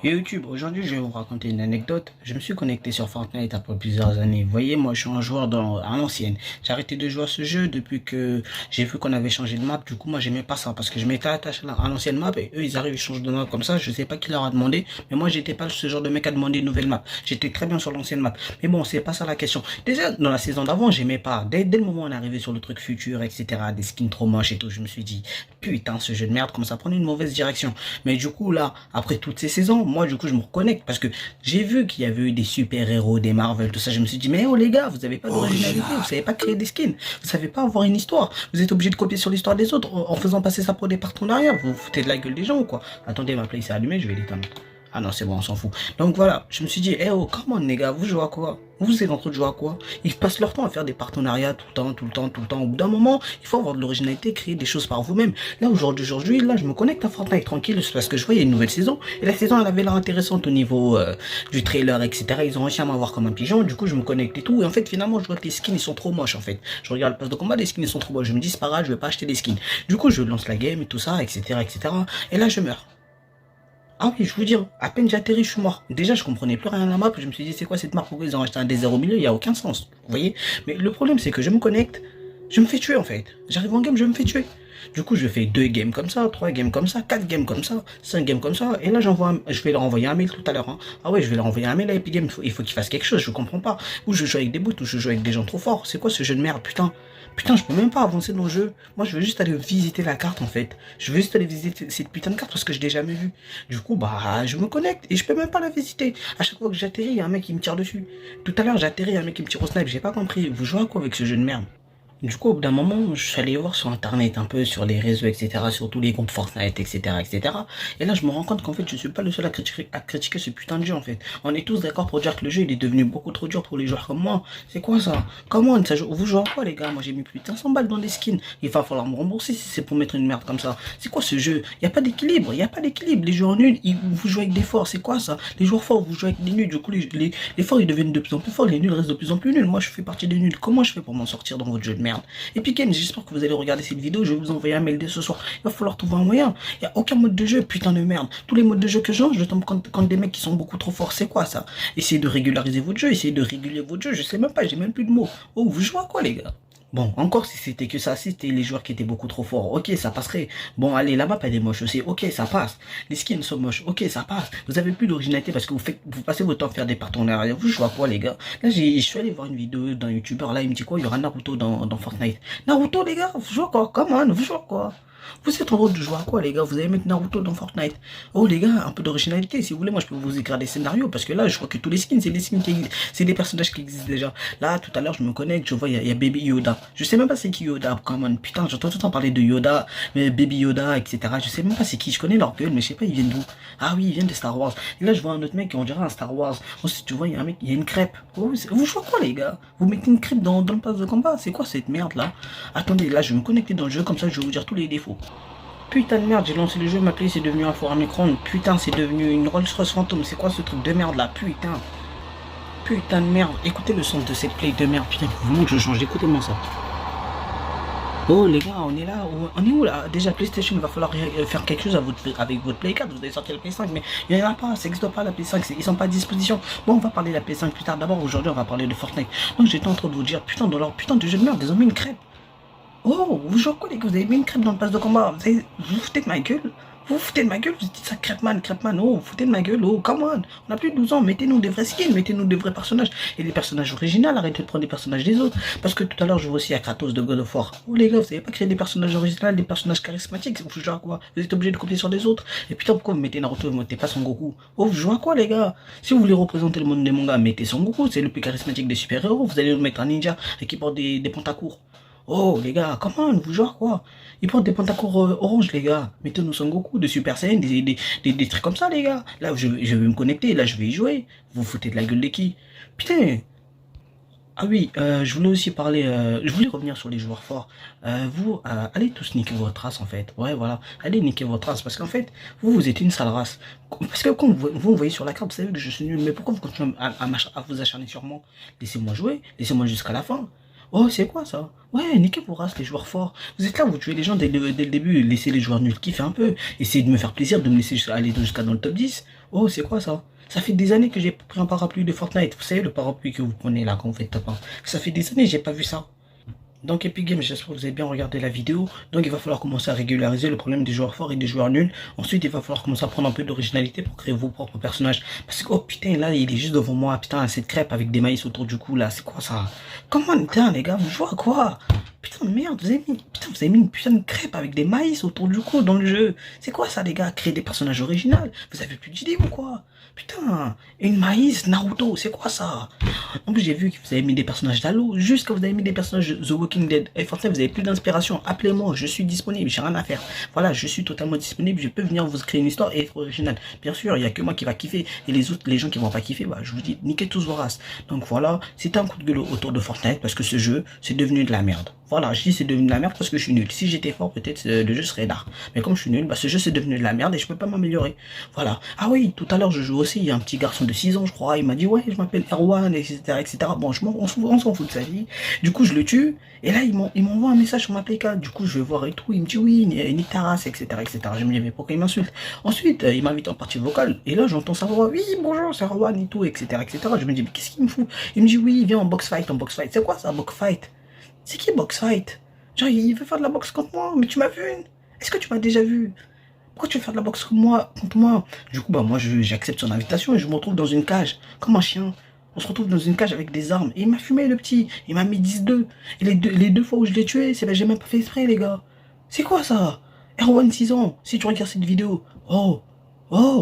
Yo YouTube, aujourd'hui je vais vous raconter une anecdote. Je me suis connecté sur Fortnite après plusieurs années. Vous voyez, moi je suis un joueur à l'ancienne. J'ai arrêté de jouer à ce jeu depuis que j'ai vu qu'on avait changé de map. Du coup, moi j'aimais pas ça parce que je m'étais attaché à l'ancienne map et eux ils arrivent, ils changent de map comme ça. Je sais pas qui leur a demandé, mais moi j'étais pas ce genre de mec à demander une nouvelle map. J'étais très bien sur l'ancienne map. Mais bon, c'est pas ça la question. Déjà, dans la saison d'avant, j'aimais pas. Dès le moment où on est arrivé sur le truc futur, etc., des skins trop moches et tout, je me suis dit, putain, ce jeu de merde commence à prendre une mauvaise direction. Mais du coup, là, après toutes ces saisons, moi, du coup, je me reconnecte parce que j'ai vu qu'il y avait eu des super-héros, des Marvel, tout ça. Je me suis dit, mais oh les gars, vous avez pas d'originalité, vous savez pas créer des skins, vous savez pas avoir une histoire. Vous êtes obligé de copier sur l'histoire des autres en faisant passer ça pour des partenariats. Vous vous foutez de la gueule des gens ou quoi? Attendez, ma play s'est allumée, je vais l'éteindre. Ah non, c'est bon, on s'en fout. Donc voilà, je me suis dit, eh oh, comment les gars, vous jouez à quoi? Vous êtes en train de jouer à quoi? Ils passent leur temps à faire des partenariats tout le temps, tout le temps, tout le temps. Au bout d'un moment, il faut avoir de l'originalité, créer des choses par vous-même. Là, aujourd'hui, là, je me connecte à Fortnite tranquille, c'est parce que je vois, il y a une nouvelle saison. Et la saison, elle avait l'air intéressante au niveau du trailer, etc. Ils ont réussi à m'avoir comme un pigeon. Du coup, je me connecte et tout. Et en fait, finalement, je vois que les skins, ils sont trop moches, en fait. Je regarde le pass de combat, les skins, ils sont trop moches. Je me dis, c'est pas grave, je vais pas acheter des skins. Du coup, je lance la game et tout ça, etc., etc. Et là, je meurs. Ah oui, je vous dis, à peine j'ai atterri, je suis mort. Déjà, je comprenais plus rien à la map. Je me suis dit, c'est quoi cette map? Pourquoi ils ont acheté un désert au milieu? Il n'y a aucun sens. Vous voyez? Mais le problème, c'est que je me connecte, je me fais tuer en fait. J'arrive en game, je me fais tuer. Du coup, je fais 2 games comme ça, 3 games comme ça, 4 games comme ça, 5 games comme ça. Et là, je vais leur envoyer un mail tout à l'heure. Hein. Ah ouais, je vais leur envoyer un mail à Epic Games. Il faut qu'ils fassent quelque chose, je comprends pas. Ou je joue avec des bots, ou je joue avec des gens trop forts. C'est quoi ce jeu de merde, putain? Putain, je peux même pas avancer dans le jeu. Moi, je veux juste aller visiter la carte, en fait. Je veux juste aller visiter cette putain de carte parce que je l'ai jamais vue. Du coup, bah, je me connecte et je peux même pas la visiter. À chaque fois que j'atterris, il y a un mec qui me tire dessus. Tout à l'heure, j'atterris, il y a un mec qui me tire au snipe. J'ai pas compris. Vous jouez à quoi avec ce jeu de merde? Du coup, au bout d'un moment, je suis allé voir sur internet un peu, sur les réseaux, etc., sur tous les groupes Fortnite, etc., etc. Et là, je me rends compte qu'en fait, je suis pas le seul à critiquer ce putain de jeu, en fait. On est tous d'accord pour dire que le jeu, il est devenu beaucoup trop dur pour les joueurs comme moi. C'est quoi ça? Comment ça joue? Vous jouez à quoi, les gars? Moi, j'ai mis plus de 500 balles dans des skins. Il va falloir me rembourser si c'est pour mettre une merde comme ça. C'est quoi ce jeu? Il y a pas d'équilibre, il y a pas d'équilibre. Les joueurs nuls, vous jouez avec des forts, c'est quoi ça? Les joueurs forts, vous jouez avec des nuls. Du coup, les forts, ils deviennent de plus en plus forts, les nuls restent de plus en plus nuls. Moi, je fais partie des nuls. Comment je fais pour m'en sortir dans votre jeu de merde? Epic Games, j'espère que vous allez regarder cette vidéo, je vais vous envoyer un mail dès ce soir. Il va falloir trouver un moyen. Il n'y a aucun mode de jeu, putain de merde. Tous les modes de jeu que je tombe contre des mecs qui sont beaucoup trop forts. C'est quoi ça? Essayez de régulariser votre jeu, essayez de réguler votre jeu. Je sais même pas, j'ai même plus de mots. Oh, vous jouez à quoi, les gars? Bon, encore si c'était que ça, si c'était les joueurs qui étaient beaucoup trop forts, ok, ça passerait. Bon, allez, la map elle est moche aussi, ok, ça passe. Les skins sont moches, ok, ça passe. Vous avez plus d'originalité parce que vous passez votre temps à faire des partenariats. Vous jouez à quoi, les gars? Là, je suis allé voir une vidéo d'un youtubeur, là, il me dit quoi? Il y aura Naruto dans Fortnite. Naruto, les gars, vous jouez à quoi? Come on, vous jouez à quoi? Vous êtes en train de jouer à quoi, les gars? Vous allez mettre Naruto dans Fortnite. Oh, les gars, un peu d'originalité. Si vous voulez, moi, je peux vous écrire des scénarios. Parce que là, je crois que tous les skins, c'est des skins c'est des personnages qui existent déjà. Là, tout à l'heure, je me connecte, je vois, il y a Baby Yoda. Je sais même pas c'est qui Yoda. Come on, putain, j'entends tout le temps parler de Yoda, mais Baby Yoda, etc. Je sais même pas c'est qui. Je connais leur gueule, mais je sais pas, ils viennent d'où. Ah oui, ils viennent de Star Wars. Et là, je vois un autre mec, on dirait un Star Wars. Ensuite, tu vois, il y a un mec, il y a une crêpe. Oh, vous jouez quoi, les gars? Vous mettez une crêpe dans le pass de combat? C'est quoi cette merde, là? Attendez, là, je vais me connecter dans le jeu, comme ça, je vais vous dire tous les défauts. Putain de merde, j'ai lancé le jeu, ma play c'est devenu un four à micro-ondes. Putain, c'est devenu une Rolls-Royce fantôme. C'est quoi ce truc de merde là? Putain. Putain de merde. Écoutez le son de cette play de merde. Putain, faut vraiment que je change. Écoutez-moi ça. Oh les gars, on est là. On est où là? Déjà, PlayStation, il va falloir faire quelque chose avec votre Play 4. Vous avez sorti la Play 5, mais il n'y en a pas. Ça n'existe pas la Play 5. Ils sont pas à disposition. Bon, on va parler de la Play 5 plus tard. D'abord, aujourd'hui, on va parler de Fortnite. Donc, j'étais en train de vous dire, putain, dans leur putain de jeu de merde, ils ont mis une crêpe. Oh, vous jouez quoi les gars? Vous avez mis une crêpe dans le pass de combat. Vous vous foutez de ma gueule? Vous vous foutez de ma gueule? Vous dites ça crêpeman, crêpeman. Oh, vous foutez de ma gueule? Oh, come on. On a plus de 12 ans. Mettez-nous des vrais skins, mettez-nous des vrais personnages. Et des personnages originaux. Arrêtez de prendre des personnages des autres. Parce que tout à l'heure, je vois aussi à Kratos de God of War. Oh les gars, vous savez pas créer des personnages originaux, des personnages charismatiques. Vous jouez à quoi? Vous êtes obligé de copier sur des autres. Et putain, pourquoi vous mettez Naruto, vous mettez pas Son Goku? Oh, vous jouez à quoi les gars? Si vous voulez représenter le monde des mangas, mettez Son Goku. C'est le plus charismatique des super-héros. Vous allez nous mettre un ninja et qui porte des pantacours. Oh les gars, comment vous jouez à quoi? Ils portent des pantacours orange les gars. Mettez-nous Son Goku, de Super Saiyan, des trucs comme ça les gars. Là je vais me connecter, là je vais y jouer. Vous vous foutez de la gueule de qui? Putain. Ah oui, je voulais aussi parler, je voulais revenir sur les joueurs forts. Allez tous niquer votre race en fait. Ouais voilà, allez niquer votre race parce qu'en fait, vous êtes une sale race. Parce que quand vous me voyez sur la carte, vous savez que je suis nul. Mais pourquoi vous continuez à vous acharner sur moi? Laissez-moi jouer, laissez-moi jusqu'à la fin. Oh, c'est quoi ça? Ouais, niquez vos races, les joueurs forts. Vous êtes là, vous tuez les gens dès le début, laissez les joueurs nuls kiffer un peu. Essayez de me faire plaisir, de me laisser aller jusqu'à dans le top 10. Oh, c'est quoi ça? Ça fait des années que j'ai pris un parapluie de Fortnite. Vous savez, le parapluie que vous prenez là quand vous faites top 1. Ça fait des années que j'ai pas vu ça. Donc Epic Games, j'espère que vous avez bien regardé la vidéo. Donc il va falloir commencer à régulariser le problème des joueurs forts et des joueurs nuls. Ensuite, il va falloir commencer à prendre un peu d'originalité pour créer vos propres personnages. Parce que, oh putain, là, il est juste devant moi. Putain, cette crêpe avec des maïs autour du cou, là, c'est quoi ça? Comment, putain, les gars, vous jouez à quoi? Putain, merde, vous avez mis une putain de crêpe avec des maïs autour du cou dans le jeu. C'est quoi ça, les gars? Créer des personnages originaux? Vous avez plus d'idées ou quoi? Putain, une maïs, Naruto, c'est quoi ça? En plus, j'ai vu que vous avez mis des personnages d'Halo. Juste que vous avez mis des personnages de The Walking Dead. Et forcément, vous avez plus d'inspiration. Appelez-moi, je suis disponible, j'ai rien à faire. Voilà, je suis totalement disponible. Je peux venir vous créer une histoire et être original. Bien sûr, il n'y a que moi qui va kiffer. Et les autres, les gens qui vont pas kiffer, bah, je vous dis, niquez tous vos races. Donc voilà, c'était un coup de gueule autour de Fortnite parce que ce jeu, c'est devenu de la merde. Voilà, je dis c'est devenu de la merde parce que je suis nul. Si j'étais fort, peut-être le jeu serait d'art. Mais comme je suis nul, bah, ce jeu c'est devenu de la merde et je peux pas m'améliorer. Voilà. Ah oui, tout à l'heure je joue aussi, il y a un petit garçon de 6 ans, je crois, il m'a dit ouais, je m'appelle Erwan, etc., etc. Bon, on s'en fout de sa vie. Du coup, je le tue et là, il m'envoie un message sur ma PK. Du coup, je vais voir et tout. Il me dit oui, ni ta race, etc., etc. Je me dis mais pourquoi il m'insulte? Ensuite, il m'invite en partie vocale et là, j'entends sa voix. Oui, bonjour, c'est Erwan et tout, etc., etc. Je me dis mais qu'est-ce qu'il me fout? Il me dit oui, viens en box fight, en box fight. C'est quoi ça, box fight? C'est qui box fight? Genre, il veut faire de la boxe contre moi, mais tu m'as vu? Est-ce que tu m'as déjà vu? Pourquoi tu veux faire de la boxe contre moi? Du coup, bah, moi, j'accepte son invitation et je me retrouve dans une cage, comme un chien. On se retrouve dans une cage avec des armes. Et il m'a fumé, le petit. Il m'a mis 10-2. Et les deux fois où je l'ai tué, c'est ben, j'ai même pas fait exprès, les gars. C'est quoi ça? Erwan 6 ans, si tu regardes cette vidéo. Oh, oh.